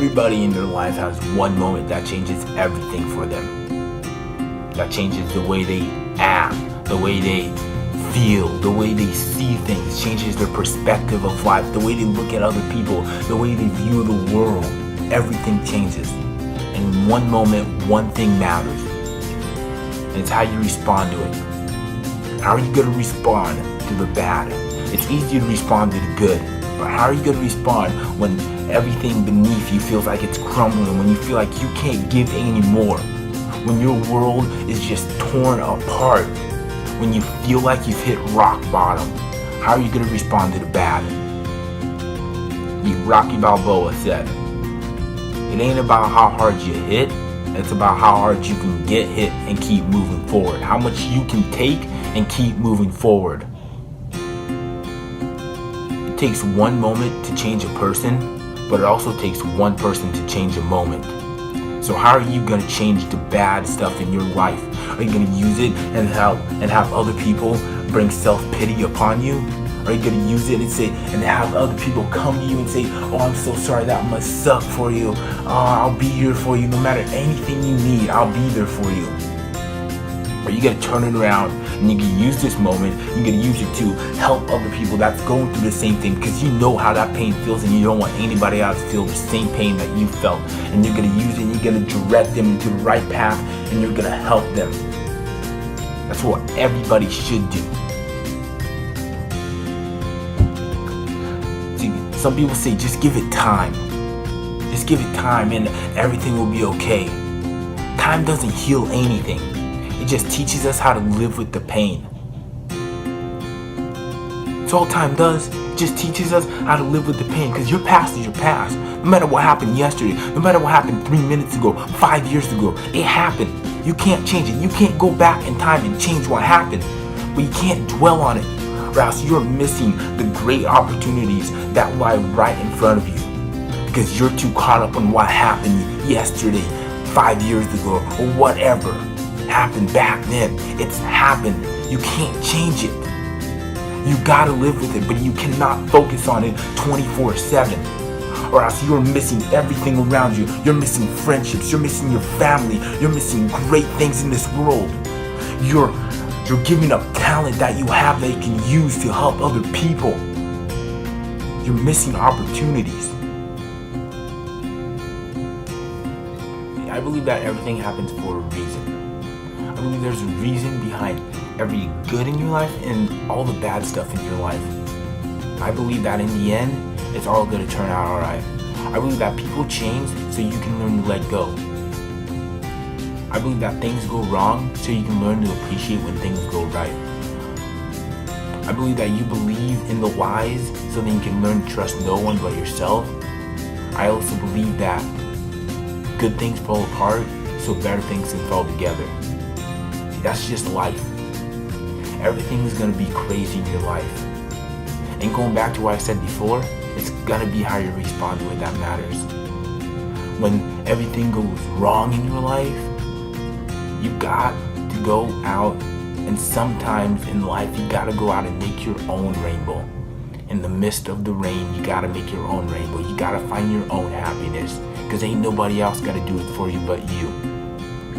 Everybody in their life has one moment that changes everything for them. That changes the way they act, the way they feel, the way they see things, changes their perspective of life, the way they look at other people, the way they view the world. Everything changes. And in one moment, one thing matters. And it's how you respond to it. How are you going to respond to the bad? It's easy to respond to the good, but how are you going to respond when everything beneath you feels like it's crumbling, when you feel like you can't give anymore, when your world is just torn apart, when you feel like you've hit rock bottom? How are you going to respond to the bad? Rocky Balboa said, it ain't about how hard you hit, it's about how hard you can get hit and keep moving forward. How much you can take and keep moving forward. It takes one moment to change a person, but it also takes one person to change a moment. So how are you going to change the bad stuff in your life? Are you going to use it and have other people bring self-pity upon you? Are you going to use it and have other people come to you and say, oh, I'm so sorry, that must suck for you. I'll be here for you. No matter anything you need, I'll be there for you. Or you got to turn it around and you can use this moment, you can use it to help other people that's going through the same thing, because you know how that pain feels and you don't want anybody else to feel the same pain that you felt. And you're going to use it and you're going to direct them into the right path and you're going to help them. That's what everybody should do. See, some people say just give it time. Just give it time and everything will be okay. Time doesn't heal anything. It just teaches us how to live with the pain. That's all time does. It just teaches us how to live with the pain, because your past is your past. No matter what happened yesterday, no matter what happened 3 minutes ago, 5 years ago, it happened. You can't change it. You can't go back in time and change what happened. But you can't dwell on it, or else you're missing the great opportunities that lie right in front of you, because you're too caught up on what happened yesterday, 5 years ago, or whatever happened back then. It's happened. You can't change it. You gotta live with it, but you cannot focus on it 24/7, or else you're missing everything around you. You're missing friendships, you're missing your family, you're missing great things in this world. You're giving up talent that you have that you can use to help other people. You're missing opportunities. I believe that everything happens for a reason. I believe there's a reason behind every good in your life and all the bad stuff in your life. I believe that in the end, it's all going to turn out alright. I believe that people change so you can learn to let go. I believe that things go wrong so you can learn to appreciate when things go right. I believe that you believe in the wise so that you can learn to trust no one but yourself. I also believe that good things fall apart so better things can fall together. That's just life. Everything is going to be crazy in your life. And going back to what I said before, it's going to be how you respond to it that matters. When everything goes wrong in your life, you got to go out, and sometimes in life you got to go out and make your own rainbow. In the midst of the rain, you got to make your own rainbow. You got to find your own happiness, because ain't nobody else got to do it for you but you.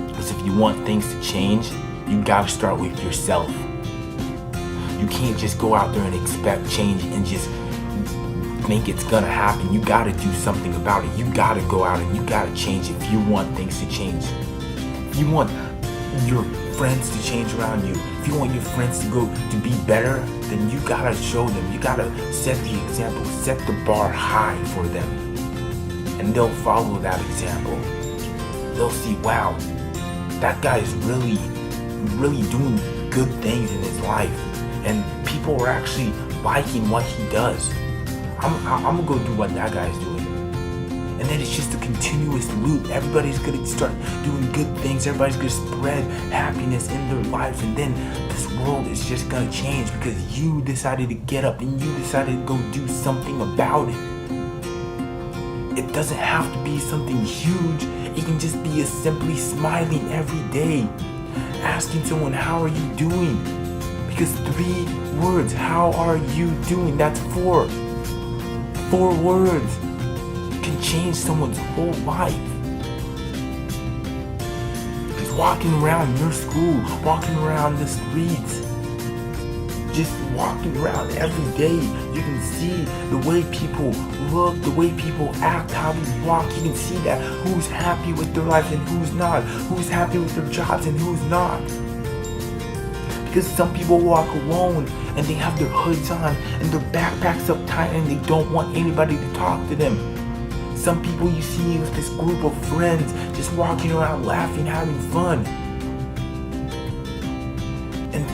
Because if you want things to change, you gotta start with yourself. You can't just go out there and expect change and just think it's gonna happen. You gotta do something about it. You gotta go out and you gotta change if you want things to change. If you want your friends to change around you, if you want your friends to be better, then you gotta show them. You gotta set the example, set the bar high for them. And they'll follow that example. They'll see, wow, that guy is really doing good things in his life, and people are actually liking what he does. I'm gonna go do what that guy's doing. And then it's just a continuous loop. Everybody's gonna start doing good things. Everybody's gonna spread happiness in their lives, and then this world is just gonna change because you decided to get up and you decided to go do something about it. It doesn't have to be something huge. It can just be as simply smiling every day, asking someone, how are you doing? Because 3 words, how are you doing? That's 4 words can change someone's whole life. Just walking around your school, walking around the streets, just walking around every day, you can see the way people look, the way people act, how they walk. You can see that who's happy with their life and who's not, who's happy with their jobs and who's not. Because some people walk alone and they have their hoods on and their backpacks up tight and they don't want anybody to talk to them. Some people you see with this group of friends just walking around laughing, having fun. And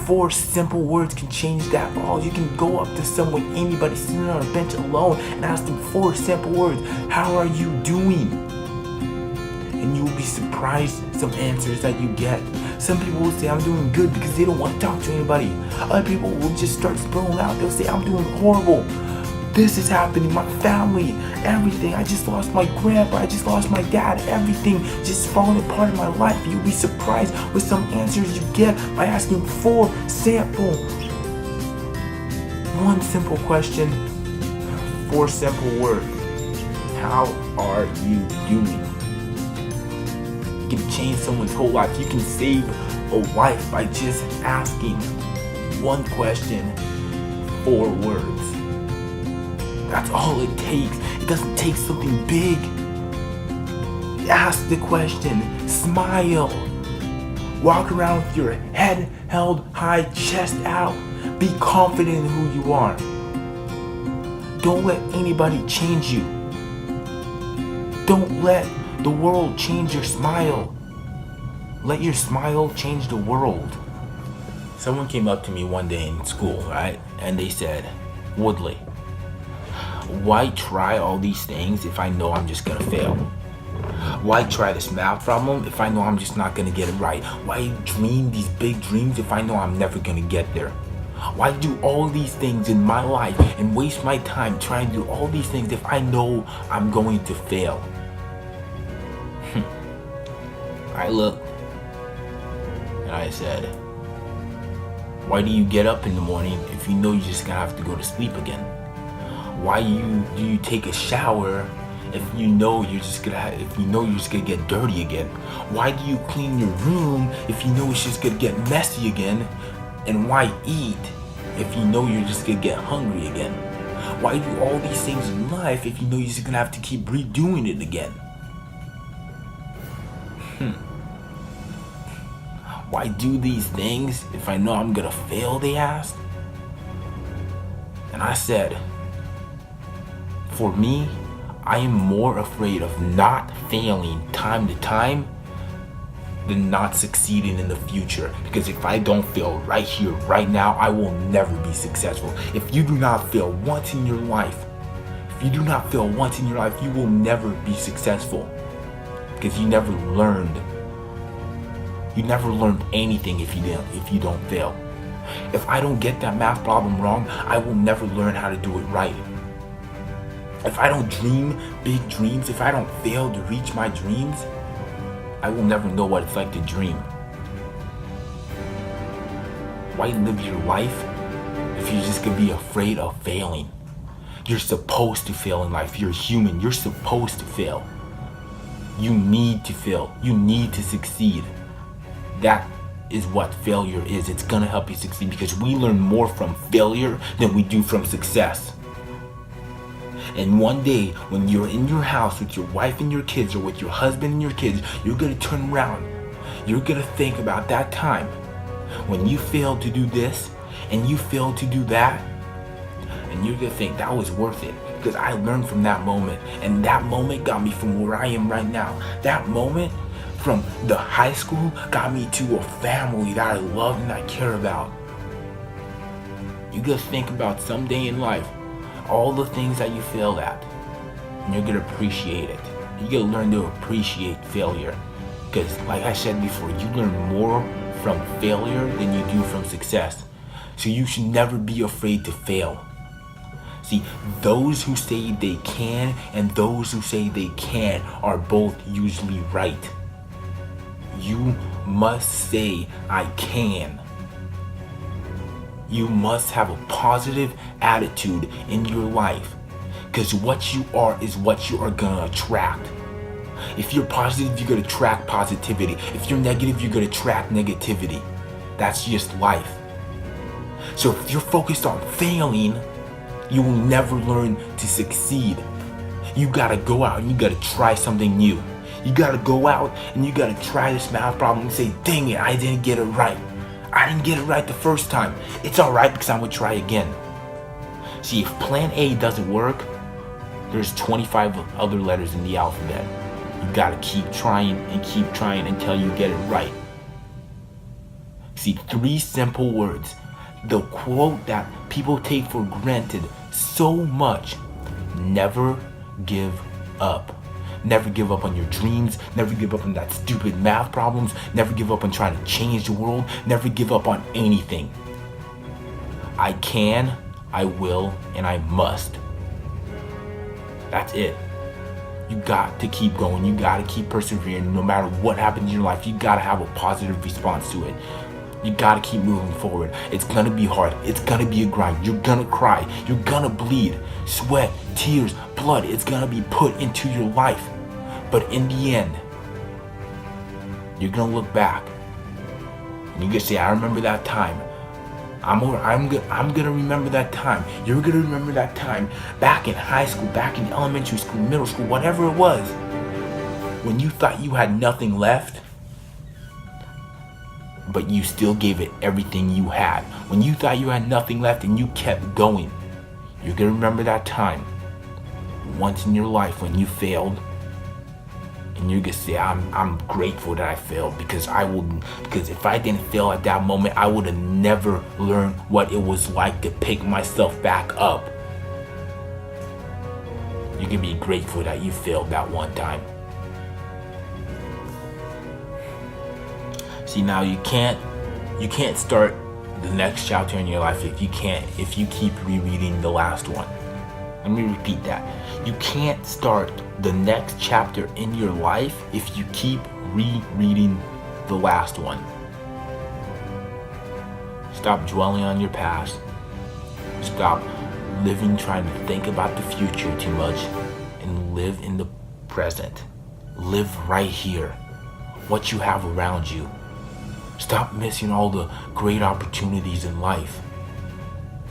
4 simple words can change that all. You can go up to someone, anybody sitting on a bench alone, and ask them 4 simple words. How are you doing? And you will be surprised some answers that you get. Some people will say, I'm doing good, because they don't want to talk to anybody. Other people will just start spilling out. They'll say, I'm doing horrible. This is happening, my family, everything. I just lost my grandpa, I just lost my dad, everything just falling apart in my life. You'll be surprised with some answers you get by asking 4 simple, 1 simple question, 4 simple words. How are you doing? You can change someone's whole life. You can save a life by just asking 1 question, 4 words. That's all it takes. It doesn't take something big. Ask the question. Smile. Walk around with your head held high, chest out. Be confident in who you are. Don't let anybody change you. Don't let the world change your smile. Let your smile change the world. Someone came up to me one day in school, right? And they said, Woodley, why try all these things if I know I'm just gonna fail? Why try this math problem if I know I'm just not gonna get it right? Why dream these big dreams if I know I'm never gonna get there? Why do all these things in my life and waste my time trying to do all these things if I know I'm going to fail? I looked and I said, why do you get up in the morning if you know you're just gonna have to go to sleep again? Why do you take a shower if you know you're just gonna get dirty again? Why do you clean your room if you know it's just gonna get messy again? And why eat if you know you're just gonna get hungry again? Why do all these things in life if you know you're just gonna have to keep redoing it again? Why do these things if I know I'm gonna fail, they asked. And I said, for me, I am more afraid of not failing time to time than not succeeding in the future. Because if I don't fail right here, right now, I will never be successful. If you do not fail once in your life, you will never be successful. Because you never learned. You never learned anything if you don't fail. If I don't get that math problem wrong, I will never learn how to do it right. If I don't dream big dreams, if I don't fail to reach my dreams, I will never know what it's like to dream. Why live your life if you're just gonna be afraid of failing? You're supposed to fail in life. You're human. You're supposed to fail. You need to fail. You need to succeed. That is what failure is. It's gonna help you succeed because we learn more from failure than we do from success. And one day, when you're in your house with your wife and your kids, or with your husband and your kids, you're gonna turn around. You're gonna think about that time when you failed to do this and you failed to do that, and you're gonna think that was worth it because I learned from that moment, and that moment got me from where I am right now. That moment from the high school got me to a family that I love and I care about. You gotta think about someday in life, all the things that you failed at, and you're gonna appreciate it. You gotta learn to appreciate failure, because like I said before, you learn more from failure than you do from success. So you should never be afraid to fail. See, those who say they can and those who say they can't are both usually right. You must say, I can. You must have a positive attitude in your life. Because what you are is what you are gonna attract. If you're positive, you're gonna attract positivity. If you're negative, you're gonna attract negativity. That's just life. So if you're focused on failing, you will never learn to succeed. You gotta go out and you gotta try something new. You gotta go out and you gotta try this math problem and say, dang it, I didn't get it right. I didn't get it right the first time. It's alright because I'm gonna try again. See, if plan A doesn't work, there's 25 other letters in the alphabet. You gotta keep trying until you get it right. See, 3 simple words. The quote that people take for granted so much. Never give up. Never give up on your dreams. Never give up on that stupid math problems. Never give up on trying to change the world. Never give up on anything. I can, I will, and I must. That's it. You got to keep going. You got to keep persevering. No matter what happens in your life, you got to have a positive response to it. You got to keep moving forward. It's going to be hard. It's going to be a grind. You're going to cry. You're going to bleed. Sweat, tears, blood. It's going to be put into your life. But in the end, you're going to look back. And you're going to say, I remember that time. I'm gonna remember that time. You're gonna remember that time back in high school, back in elementary school, middle school, whatever it was, when you thought you had nothing left, but you still gave it everything you had. When you thought you had nothing left and you kept going, you're gonna remember that time once in your life when you failed. And you're gonna say, I'm grateful that I failed because if I didn't fail at that moment, I would have never learned what it was like to pick myself back up. You can be grateful that you failed that one time. See, now you can't start the next chapter in your life if you keep rereading the last one. Let me repeat that. You can't start the next chapter in your life if you keep rereading the last one. Stop dwelling on your past. Stop living trying to think about the future too much and live in the present. Live right here. What you have around you. Stop missing all the great opportunities in life.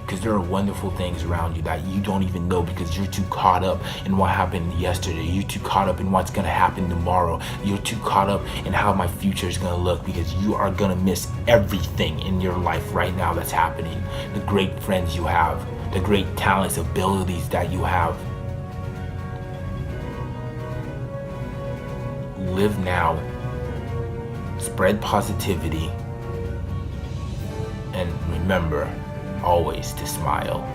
Because there are wonderful things around you that you don't even know because you're too caught up in what happened yesterday. You're too caught up in what's going to happen tomorrow. You're too caught up in how my future is going to look because you are going to miss everything in your life right now that's happening. The great friends you have, the great talents, abilities that you have. Live now. Spread positivity. And remember, always to smile.